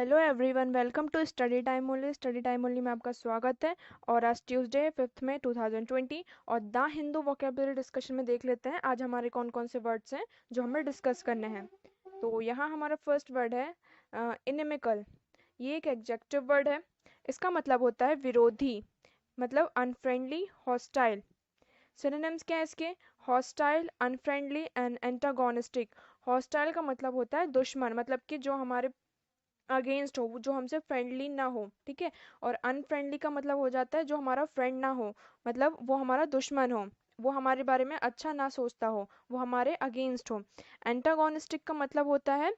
Hello everyone, welcome to Study Time Only में आपका स्वागत है। और आज ट्यूसडे 5 मई 2020 और द हिंदू वोकेबुलरी डिस्कशन में देख लेते हैं आज हमारे कौन कौन से वर्ड्स हैं जो हमें डिस्कस करने हैं। तो यहाँ हमारा फर्स्ट वर्ड है इनेमिकल। ये एक एडजेक्टिव वर्ड है। इसका मतलब होता है विरोधी, मतलब अनफ्रेंडली, हॉस्टाइल। सिनोनिम्स क्या है इसके? Hostile, unfriendly and antagonistic. Hostile का मतलब होता है दुश्मन, मतलब कि जो हमारे अगेंस्ट हो, जो हमसे फ्रेंडली ना हो, ठीक है। और अनफ्रेंडली का मतलब हो जाता है जो हमारा फ्रेंड ना हो, मतलब वो हमारा दुश्मन हो, वो हमारे बारे में अच्छा ना सोचता हो, वो हमारे अगेंस्ट हो। एंटागोनिस्टिक का मतलब होता है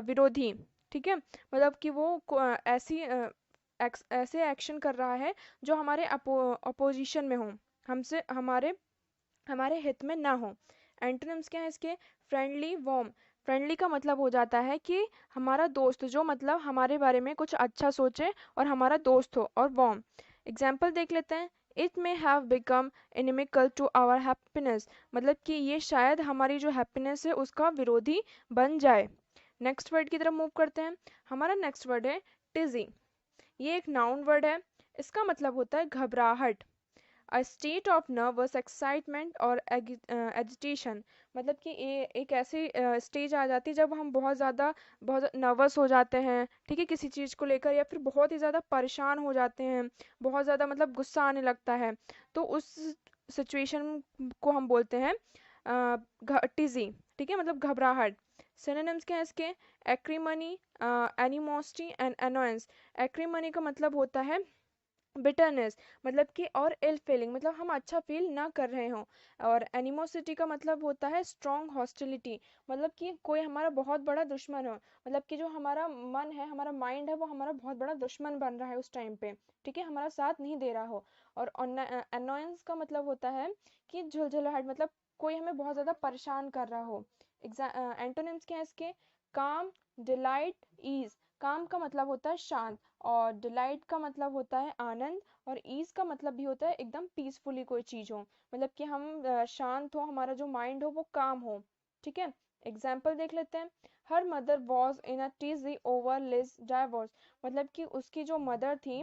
विरोधी, ठीक है। मतलब कि वो ऐसे एक्शन कर रहा है जो हमारे अपोजिशन में हो, हमसे हमारे हमारे हित में ना हो। एंटोनिम्स क्या है इसके? Friendly, warm. फ्रेंडली का मतलब हो जाता है कि हमारा दोस्त, जो मतलब हमारे बारे में कुछ अच्छा सोचे और हमारा दोस्त हो। और वार्म एग्जाम्पल देख लेते हैं। It may have become inimical to our happiness, मतलब कि ये शायद हमारी जो हैप्पीनेस है उसका विरोधी बन जाए। नेक्स्ट वर्ड की तरफ मूव करते हैं। हमारा नेक्स्ट वर्ड है टिजी। ये एक नाउन वर्ड है। इसका मतलब होता है घबराहट, a state of nervous excitement और एजिटेशन। मतलब कि ये एक ऐसी स्टेज आ जाती है जब हम बहुत नर्वस हो जाते हैं, ठीक है, किसी चीज़ को लेकर, या फिर बहुत ही ज़्यादा परेशान हो जाते हैं, बहुत ज़्यादा मतलब गुस्सा आने लगता है। तो उस सिचुएशन को हम बोलते हैं टिजी, ठीक है, मतलब घबराहट। सिनोनिम्स क्या है इसके? एक्रीमनी, एनिमोसिटी एंड अनोयंस। एक्रीमनी का मतलब होता है बिटरनेस, मतलब कि, और इल फीलिंग, मतलब हम अच्छा फील ना कर रहे हों। और एनिमोसिटी का मतलब होता है स्ट्रॉन्ग हॉस्टिलिटी, मतलब कि कोई हमारा बहुत बड़ा दुश्मन हो, मतलब कि जो हमारा मन है, हमारा माइंड है, वो हमारा बहुत बड़ा दुश्मन बन रहा है उस टाइम पे, ठीक है, हमारा साथ नहीं दे रहा हो। और अनोयंस का मतलब होता है कि झुलझुलाहट, मतलब कोई हमें बहुत ज़्यादा परेशान कर रहा हो। एंटोनिम्स क्या है इसके? काम, डिलाइट, ईज। काम का मतलब होता है शांत, और डिलाइट का मतलब होता है आनंद, और ईज का मतलब भी होता है एकदम पीसफुली कोई चीज हो, मतलब कि हम शांत हो, हमारा जो माइंड हो वो काम हो, ठीक है। एग्जाम्पल देख लेते हैं। Her mother was in a tizzy over Liz divorce, मतलब कि उसकी जो मदर थी,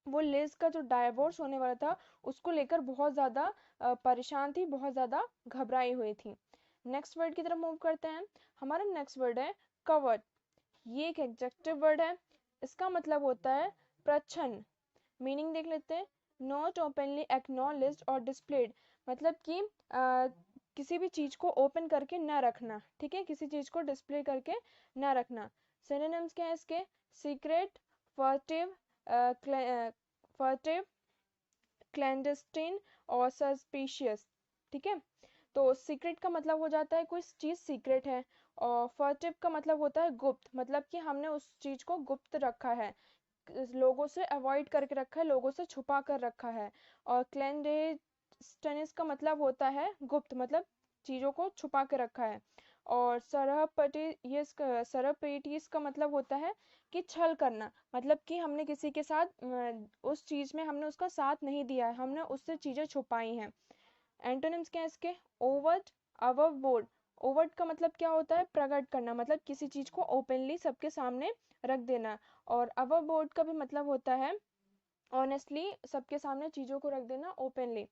वो लिज का जो डाइवोर्स होने वाला था उसको लेकर बहुत ज्यादा परेशान थी, बहुत ज्यादा घबराई हुई थी। नेक्स्ट वर्ड की तरफ मूव करते हैं। हमारा नेक्स्ट वर्ड है कवर्ड। ये एक एडजेक्टिव वर्ड है। इसका मतलब होता है प्रच्छन्न। मीनिंग देख लेते हैं। नॉट ओपनली एक्नॉलेज्ड और डिस्प्लेड, मतलब कि किसी भी चीज को ओपन करके ना रखना, ठीक है, किसी चीज को डिस्प्ले करके ना रखना। सिनोनिम्स क्या है इसके? सीक्रेट, फर्टिव, फर्टिव, क्लैंडस्टीन और सस्पिशियस, ठीक है। तो सीक्रेट का मतलब हो जाता है कोई चीज सीक्रेट है, और फर्टिव का मतलब होता है गुप्त, मतलब कि हमने उस चीज को गुप्त रखा है, लोगों से अवॉइड करके रखा है, लोगों से छुपा कर रखा है। और क्लैंडेस्टिनस का मतलब होता है गुप्त, मतलब चीजों को छुपा के रखा है। और सरहपेटिस का मतलब होता है कि छल करना, मतलब कि हमने किसी के साथ उस चीज में हमने उसका साथ नहीं दिया है, हमने उससे चीजें छुपाई हैं। एंटोनिम्स क्या है इसके? ओवर्ट, अवरबोर्ड। ओवर्ट का मतलब क्या होता है? प्रकट करना, मतलब किसी चीज को ओपनली सबके सामने रख देना। और अवरबोर्ड का भी मतलब होता है ऑनेस्टली सबके सामने चीजों को रख देना ओपनली।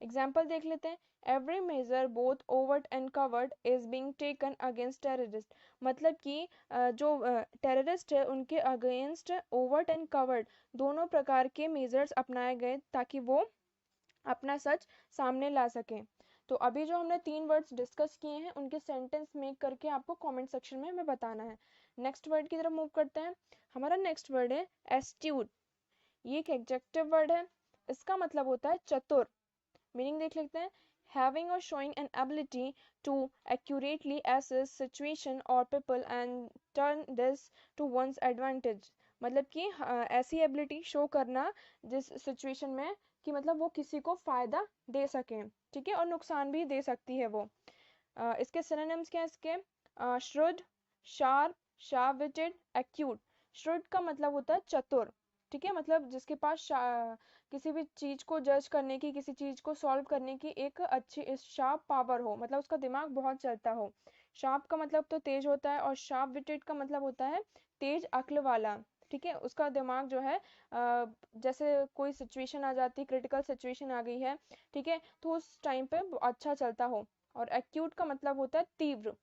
एग्जाम्पल देख लेते हैं। Every measure both overt and covert is being taken against terrorist, मतलब कि जो टेररिस्ट है उनके अगेंस्ट ओवर्ट एंड कवर्ड दोनों प्रकार के मेजर्स अपनाए गए ताकि वो अपना सच सामने ला सकें। तो अभी जो हमने 3 वर्ड्स डिस्कस किए हैं उनके सेंटेंस मेक करके आपको कमेंट सेक्शन में हमें बताना है। नेक्स्ट वर्ड की तरफ मूव करते हैं। हमारा नेक्स्ट वर्ड है एस्ट्यूट। ये एक एडजेक्टिव वर्ड है। इसका मतलब होता है चतुर। मीनिंग देख लेते हैं। Having or showing an ability to accurately assess situation or people and turn this to one's advantage, मतलब कि ऐसी एबिलिटी शो करना जिस सिचुएशन में कि मतलब वो किसी को फायदा दे सके, ठीक है, और नुकसान भी दे सकती है वो। इसके सिनोनिम्स क्या है इसके? श्रुड, शार्प, शार्प विटेड, एक्यूट। श्रुड का मतलब होता है चतुर, ठीक है, मतलब जिसके पास किसी भी चीज को जज करने की, किसी चीज को सॉल्व करने की एक अच्छी शार्प पावर हो, मतलब उसका दिमाग बहुत चलता हो। शार्प का मतलब तो तेज होता है, और शार्प विटेड का मतलब होता है तेज अक्ल वाला। ठीक है, उसका दिमाग जो है जैसे कोई सिचुएशन आ जाती है, क्रिटिकल सिचुएशन आ गई है, ठीक है, तो उस टाइम पे अच्छा चलता हो। और एक्यूट का मतलब होता है तीव्र।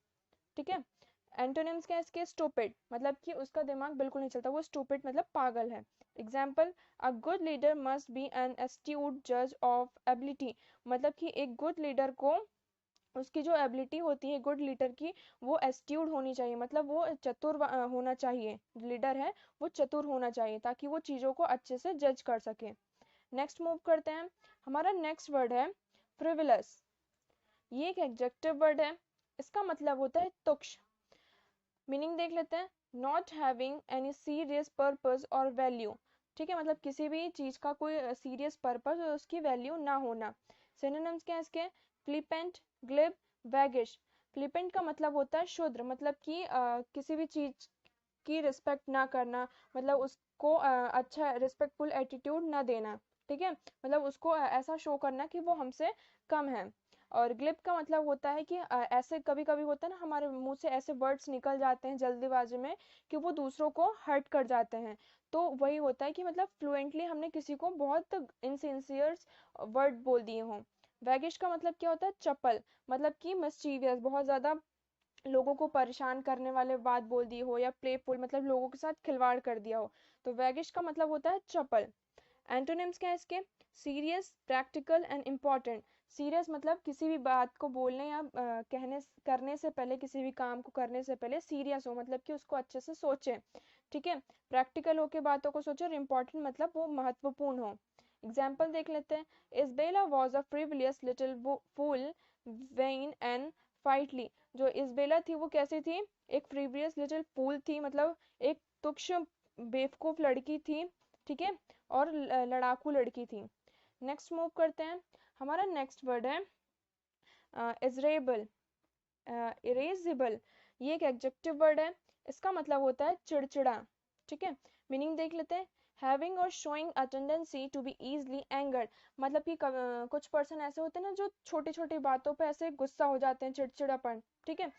ठीक है, एंटोनिम्स क्या है इसके? स्टूपिड, मतलब कि उसका दिमाग बिल्कुल नहीं चलता, वो स्टूपिड मतलब पागल है। Example, a good leader must be an astute जज ऑफ एबिलिटी, मतलब कि एक गुड लीडर को उसकी जो एबिलिटी होती है गुड लीडर की, वो एस्ट्यूड होनी चाहिए, मतलब वो चतुर होना चाहिए। लीडर है वो चतुर होना चाहिए ताकि वो चीज़ों को अच्छे से जज कर सके। नेक्स्ट मूव करते हैं। हमारा नेक्स्ट वर्ड है फ्रिवलस। ये एक एडजेक्टिव वर्ड है, इसका मतलब होता है तुच्छ। मीनिंग देख लेते हैं। Not having any serious purpose और वैल्यू। ठीक है, मतलब किसी भी चीज का कोई सीरियस पर्पस और उसकी वैल्यू ना होना। सिनोनिम्स क्या है इसके? Flippant, glib, वैगिश। फ्लिपेंट का मतलब होता है शुद्र, मतलब कि किसी भी चीज की रिस्पेक्ट ना करना, मतलब उसको अच्छा रिस्पेक्टफुल एटीट्यूड ना देना। ठीक है, मतलब उसको ऐसा शो करना कि वो हमसे कम है। और ग्लिप का मतलब होता है कि ऐसे कभी कभी होता है ना, हमारे मुंह से ऐसे वर्ड्स निकल जाते हैं जल्दीबाजी में कि वो दूसरों को हर्ट कर जाते हैं। तो वही होता है कि मतलब फ्लुएंटली हमने किसी को बहुत इनसिंसियर वर्ड बोल दिए हों। वैगिश का मतलब क्या होता है? चपल, मतलब कि मिस्चीवियस, बहुत ज्यादा लोगों को परेशान करने वाले बात बोल दी हो, या प्लेफुल मतलब लोगों के साथ खिलवाड़ कर दिया हो। तो वैगिश का मतलब होता है चपल। एंटोनिम्स क्या है इसके? Serious, practical and important. Serious मतलब किसी भी बात को बोलने या कहने करने से पहले, किसी भी काम को करने से पहले सीरियस हो, मतलब कि उसको अच्छे से सोचे। ठीक है, प्रैक्टिकल होके बातों को सोचे, और इम्पोर्टेंट मतलब वो महत्वपूर्ण हो। एग्जाम्पल देख लेते हैं। Isabella was a frivolous little fool, vain and फाइटली। जो इजबेला थी वो कैसी थी? एक फ्रिवलियस लिटिल फूल थी, मतलब एक तुच्छ बेवकूफ लड़की थी। ठीक है, और लड़ाकू लड़की थी। नेक्स्ट मूव करते हैं। हमारा नेक्स्ट वर्ड है इजरेबल, इरेजिबल। ये एक एडजेक्टिव वर्ड है, इसका मतलब होता है चिड़चिड़ा। ठीक है, मीनिंग देख लेते हैं। Having or showing a tendency to be easily angered, मतलब कि कुछ पर्सन ऐसे होते हैं ना जो छोटी छोटी बातों पे ऐसे गुस्सा हो जाते हैं, चिड़चिड़ापन। ठीक है,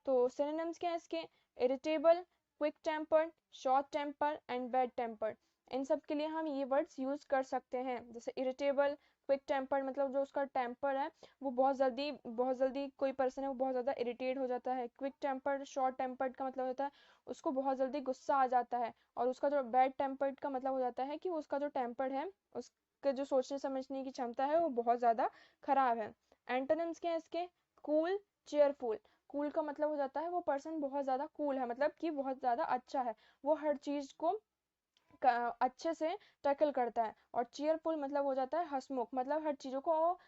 तो सिनोनिम्स क्या है इसके? Irritable, quick tempered, short temper and bad tempered. इन सब के लिए हम ये वर्ड्स यूज कर सकते हैं। जैसे इरिटेबल, क्विक टेम्पर्ड, मतलब जो उसका टेम्पर है वो बहुत जल्दी कोई पर्सन है वो बहुत ज़्यादा इरिटेट हो जाता है। क्विक टेम्पर्ड, शॉर्ट टेम्पर्ड का मतलब होता है उसको बहुत जल्दी गुस्सा आ जाता है। और उसका जो बैड टेम्पर्ड का मतलब हो जाता है कि उसका जो टेम्पर्ड है, उसके जो सोचने समझने की क्षमता है वो बहुत ज़्यादा खराब है। एंटोनिम्स क्या है इसके? Cool, cheerful. कूल का मतलब हो जाता है वो पर्सन बहुत ज़्यादा कूल है, मतलब कि बहुत ज़्यादा अच्छा है, वो हर चीज़ को अच्छे से टैकल करता है। और चीयरफुल मतलब हो जाता है हंसमुख, मतलब हर चीज़ों को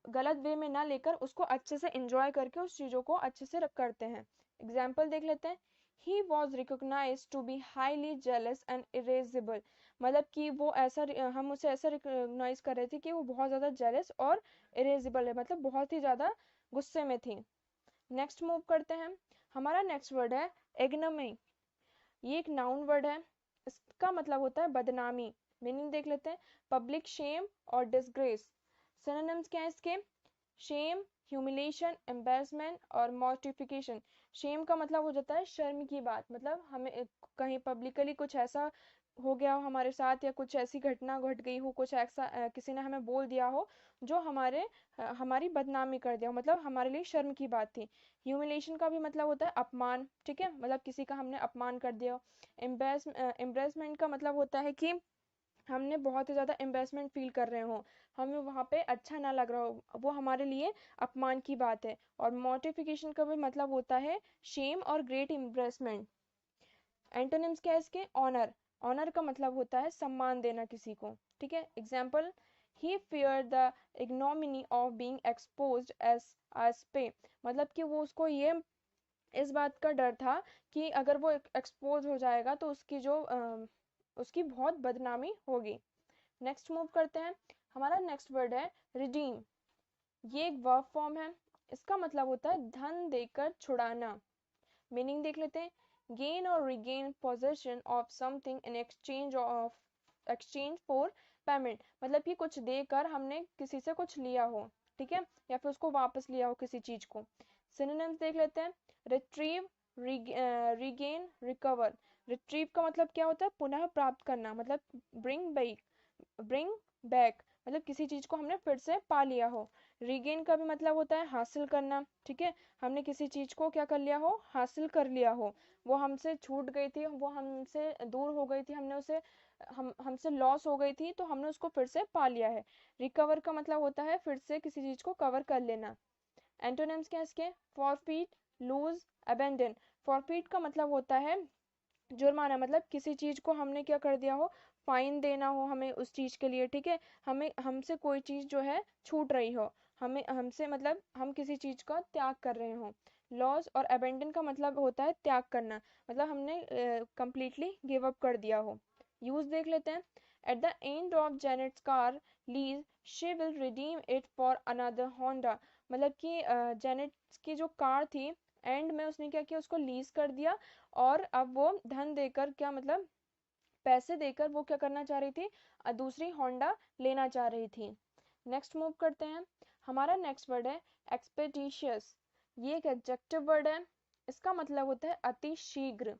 गलत वे में ना लेकर उसको अच्छे से एंजॉय करके उस चीज़ों को अच्छे से करते हैं। एग्जाम्पल देख लेते हैं। He was recognize to be highly jealous and irascible, मतलब कि वो ऐसा हम उसे ऐसा रिकोगनाइज कर रहे थे कि वो बहुत ज़्यादा जेलस और इरेजिबल है, मतलब बहुत ही ज़्यादा गुस्से में थी। नेक्स्ट मूव करते हैं। हमारा नेक्स्ट वर्ड है एग्नमी। ये एक नाउन वर्ड है, इसका मतलब होता है बदनामी। मीनिंग देख लेते हैं। पब्लिक शेम और डिसग्रेस। सिनोनिम्स क्या है इसके? शेम, ह्यूमिलेशन, एम्बैरसमेंट और मॉर्टिफिकेशन। शेम का मतलब हो जाता है शर्म की बात, मतलब हमें कहीं पब्लिकली कुछ ऐसा हो गया हो हमारे साथ, या कुछ ऐसी घटना घट गई हो, कुछ ऐसा किसी ने हमें बोल दिया हो जो हमारी बदनामी कर दिया हो, मतलब हमारे लिए शर्म की बात थी। ह्यूमिलेशन का भी मतलब होता है अपमान। ठीक है, मतलब किसी का हमने अपमान कर दिया हो। एम्बेरसमेंट का मतलब होता है कि हमने बहुत ही ज़्यादा एम्बेरसमेंट फील कर रहे हो, हमें वहाँ पे अच्छा ना लग रहा हो, वो हमारे लिए अपमान की बात है। और मॉर्टिफिकेशन का भी मतलब होता है शेम और ग्रेट एम्बेरसमेंट। एंटोनिम्स क्या है इसके? ऑनर। ऑनर का मतलब होता है सम्मान देना किसी को। ठीक है, example, he fear the ignominy of being exposed as a spy, मतलब कि वो उसको ये इस बात का डर था कि अगर वो एक्सपोज हो जाएगा तो उसकी बहुत बदनामी होगी। नेक्स्ट मूव करते हैं। हमारा नेक्स्ट वर्ड है रिडीम। ये एक वर्ब फॉर्म है, इसका मतलब होता है धन देकर छुड़ाना। मीनिंग देख लेते हैं। गेन और regain possession of something in exchange for payment, मतलब कि कुछ देकर हमने किसी से कुछ लिया हो। ठीक है, या फिर उसको वापस लिया हो किसी चीज को। सिनोनिम्स देख लेते हैं। Retrieve, regain, recover. रिट्रीव का मतलब क्या होता है? पुनः प्राप्त करना, मतलब ब्रिंग बैक, मतलब किसी चीज को हमने फिर से पा लिया हो। रिगेन का भी मतलब होता है हासिल करना, ठीक है, हमने किसी चीज को क्या कर लिया हो? हासिल कर लिया हो, वो हमसे छूट गई थी, वो हमसे दूर हो गई थी, हमने उसे हमसे लॉस हो गई थी, तो हमने उसको फिर से पा लिया है। रिकवर का मतलब होता है फिर से किसी चीज को कवर कर लेना। एंटोनिम्स क्या है इसके? Forfeit, loose, abandon. फॉरफीट का मतलब होता है जुर्माना, मतलब किसी चीज को हमने क्या कर दिया हो? फाइन देना हो हमें उस चीज के लिए, ठीक है, हमें हमसे कोई चीज जो है छूट रही हो, हमें हमसे मतलब हम किसी चीज का त्याग कर रहे हो। लॉस और अबेंडन का मतलब होता है त्याग करना, मतलब हमने कंप्लीटली गिव अप कर दिया हो। यूज देख लेते हैं। At the end of Janet's car lease she will redeem it for another Honda. मतलब कि जेनेट की जो कार थी, एंड में उसने क्या किया? उसको लीज कर दिया, और अब वो धन देकर, क्या मतलब पैसे देकर, वो क्या करना चाह रही थी? दूसरी होंडा लेना चाह रही थी। नेक्स्ट मूव करते हैं। हमारा नेक्स्ट वर्ड है एक्सपेडिशियस। ये एक एडजेक्टिव वर्ड है। इसका मतलब होता है अति शीघ्र।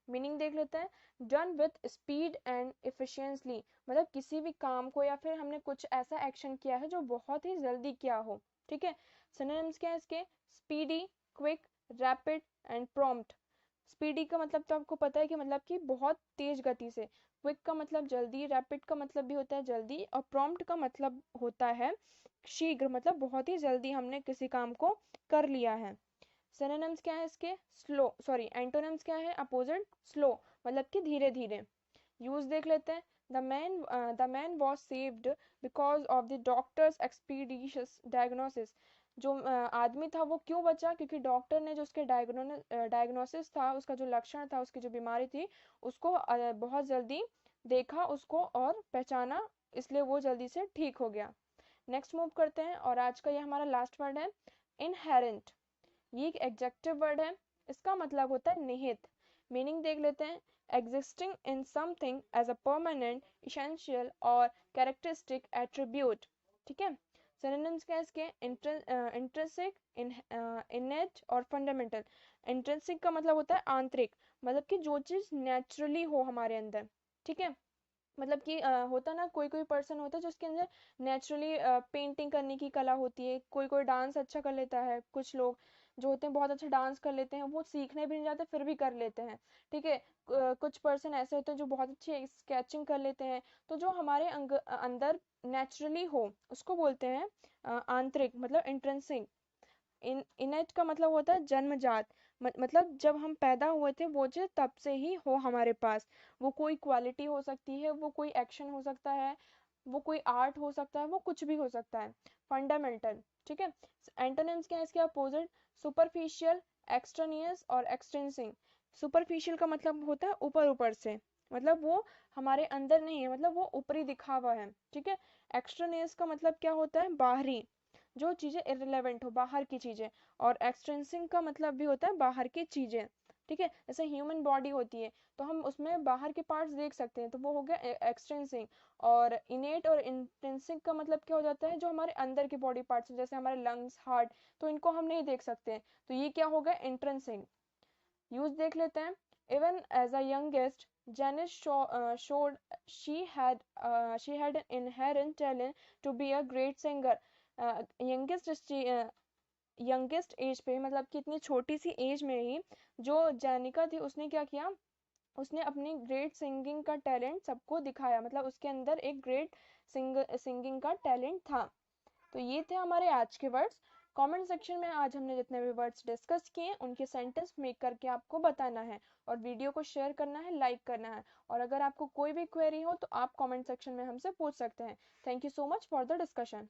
मीनिंग देख लेते हैं। Done with speed and efficiently, मतलब किसी भी काम को या फिर हमने कुछ ऐसा एक्शन किया है जो बहुत ही जल्दी किया हो, ठीक है। सिनोनिम्स क्या है इसके? Speedy, quick, rapid and prompt. Speedy का मतलब तो आपको पता है कि मतलब कि बहुत तेज गति से। क्विक का मतलब जल्दी, रैपिड का मतलब भी होता है जल्दी, और प्रॉम्प्ट का मतलब होता है शीघ्र, मतलब बहुत ही जल्दी हमने किसी काम को कर लिया है। सिनोनिम्स क्या है इसके? स्लो, सॉरी, एंटोनिम्स क्या है अपोजिट? स्लो, मतलब कि धीरे धीरे। यूज देख लेते हैं। The man was saved because of the doctor's expeditious diagnosis. जो आदमी था वो क्यों बचा? क्योंकि डॉक्टर ने जो उसके डायग्नोसिस था, उसका जो लक्षण था, उसकी जो बीमारी थी, उसको बहुत जल्दी देखा उसको और पहचाना, इसलिए वो जल्दी से ठीक हो गया। नेक्स्ट मूव करते हैं, और आज का ये हमारा लास्ट वर्ड है इनहेरेंट। ये एक एडजेक्टिव वर्ड है। इसका मतलब होता है निहित। मीनिंग देख लेते हैं। Existing in something as a permanent, essential or characteristic attribute, ठीक है। सिनोनिम्स क्या है इसके? इंट्रिंसिक, इनेट और फंडामेंटल। इंट्रिंसिक का मतलब होता है आंतरिक, मतलब कि जो चीज नेचुरली हो हमारे अंदर, ठीक है। मतलब कि होता ना, कोई कोई पर्सन होता है जो उसके अंदर नेचुरली पेंटिंग करने की कला होती है, कोई कोई डांस अच्छा कर लेता है, कुछ लोग जो होते हैं बहुत अच्छा डांस कर लेते हैं, वो सीखने भी नहीं जाते फिर भी कर लेते हैं, ठीक है। कुछ पर्सन ऐसे होते हैं जो बहुत अच्छी स्केचिंग कर लेते हैं। तो जो हमारे अंदर नेचुरली हो उसको बोलते हैं आंतरिक, मतलब इंट्रेंसिक। इनेट का मतलब होता है जन्मजात, मतलब जब हम पैदा हुए थे वो चीज तब से ही हो हमारे पास। वो कोई क्वालिटी हो सकती है, वो कोई एक्शन हो सकता है, वो कोई आर्ट हो सकता है, वो कुछ भी हो सकता है। फंडामेंटल, ठीक है। एंटोनिम्स क्या है इसके अपोजिट? सुपरफिशियल, एक्सट्रानियस और एक्सटेंसिंग। सुपरफिशियल का मतलब होता है ऊपर ऊपर से, मतलब वो हमारे अंदर नहीं है, मतलब वो ऊपरी दिखावा है, ठीक है। एक्सट्रानियस का मतलब क्या होता है? बाहरी, जो चीजें इररिलेवेंट हो, बाहर की चीजें। और एक्सट्रिंसिक का मतलब भी होता है बाहर की चीजें, ठीक है। जैसे ह्यूमन बॉडी होती है, तो हम उसमें बाहर के पार्ट्स देख सकते हैं, तो वो हो गया एक्सट्रिंसिक। और इनेट और इंट्रिंसिक का मतलब क्या हो जाता है? जो हमारे अंदर के बॉडी पार्ट्स हैं, जैसे हमारे लंग्स, हार्ट, तो इनको हम नहीं देख सकते, तो ये क्या हो गया? इंट्रिंसिक। यूज देख लेते हैं। Even as a youngest, Janice showed she had an inherent talent to be a great singer. Youngest youngest age पे, मतलब कि इतनी छोटी सी एज में ही जो जानिका थी उसने क्या किया? उसने अपनी ग्रेट सिंगिंग का टैलेंट सबको दिखाया, मतलब उसके अंदर एक ग्रेट सिंगिंग का टैलेंट था। तो ये थे हमारे आज के वर्ड्स। कमेंट सेक्शन में आज हमने जितने भी वर्ड्स डिस्कस किए उनके सेंटेंस मेक करके आपको बताना है, और वीडियो को शेयर करना है, लाइक करना है। और अगर आपको कोई भी क्वेरी हो तो आप कमेंट सेक्शन में हमसे पूछ सकते हैं। Thank you so much for the discussion.